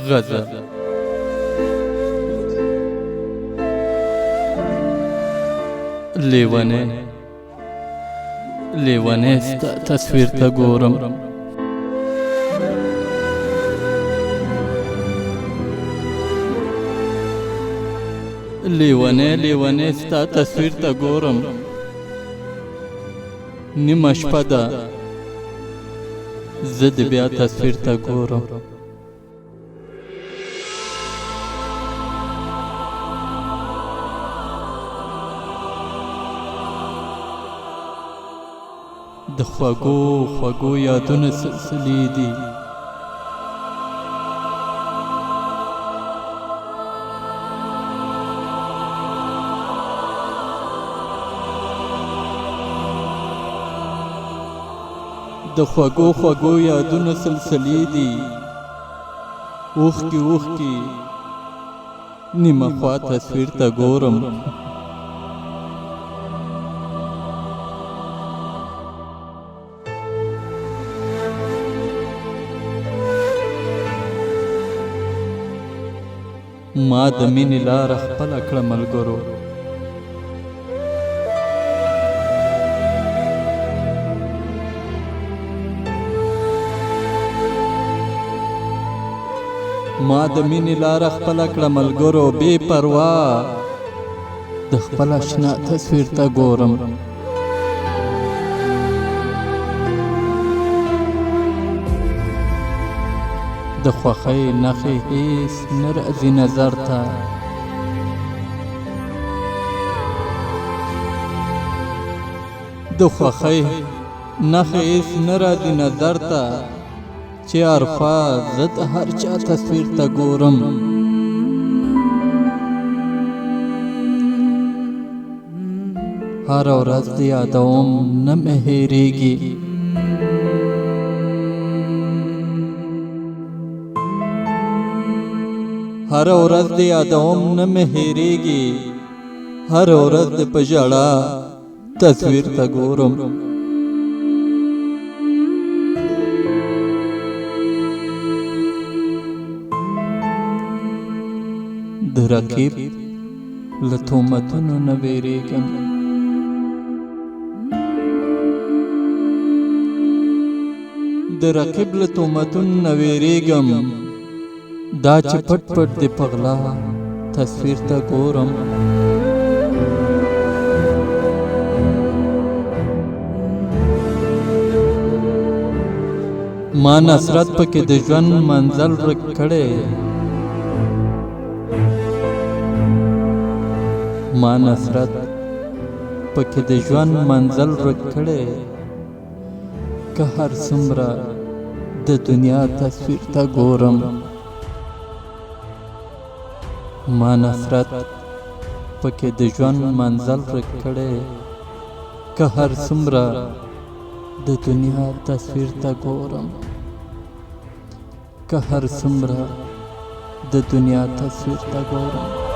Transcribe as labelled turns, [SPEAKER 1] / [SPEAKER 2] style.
[SPEAKER 1] غزل لیونی ستا تصویر ته ګورم لیونی ستا تصویر ته ګورم نیمه شپه ده زه د بیا تصویر ته ګورم د خوږو یادونه سلسلې دي د خوږو یادونه سلسلې دي اوښکې نیمه خوا تصویر ته ګورم ما د مینې لاره خپله کړه ملګرو ما د مینې لاره خپله کړه ملګرو بې پروا د خپل اشنا تصویر ته ګورم د خوښۍ نښې هېڅ نه راځي نظر ته د خوښۍ نښې هېڅ نه راځي نظر ته چې عرفه زه د هر چا تصویر ته ګورم هره ورځ د یادوم نه مې هېرېږي هر ورځ د یادوم نه مې هېرېږي هر ورځ د په ژړا تصویر ته ګورم د رقیب له تهمتونو نه وېرېږم د رقیب له تهمتونو نه وېرېږم دا چې پټ د پغلا تصویر ته ګورم ما نصرت پکې د ژوند منزل ورک کړی ما نصرت پکې د ژوند منزل ورک کړی که هر څومره د دنیا تصویر ته ګورم ما نصرت پکې د ژوند منزل ورک کړی که هر څومره د دنیا تصویر ته ګورم که هر څومره د دنیا تصویر ته ګورم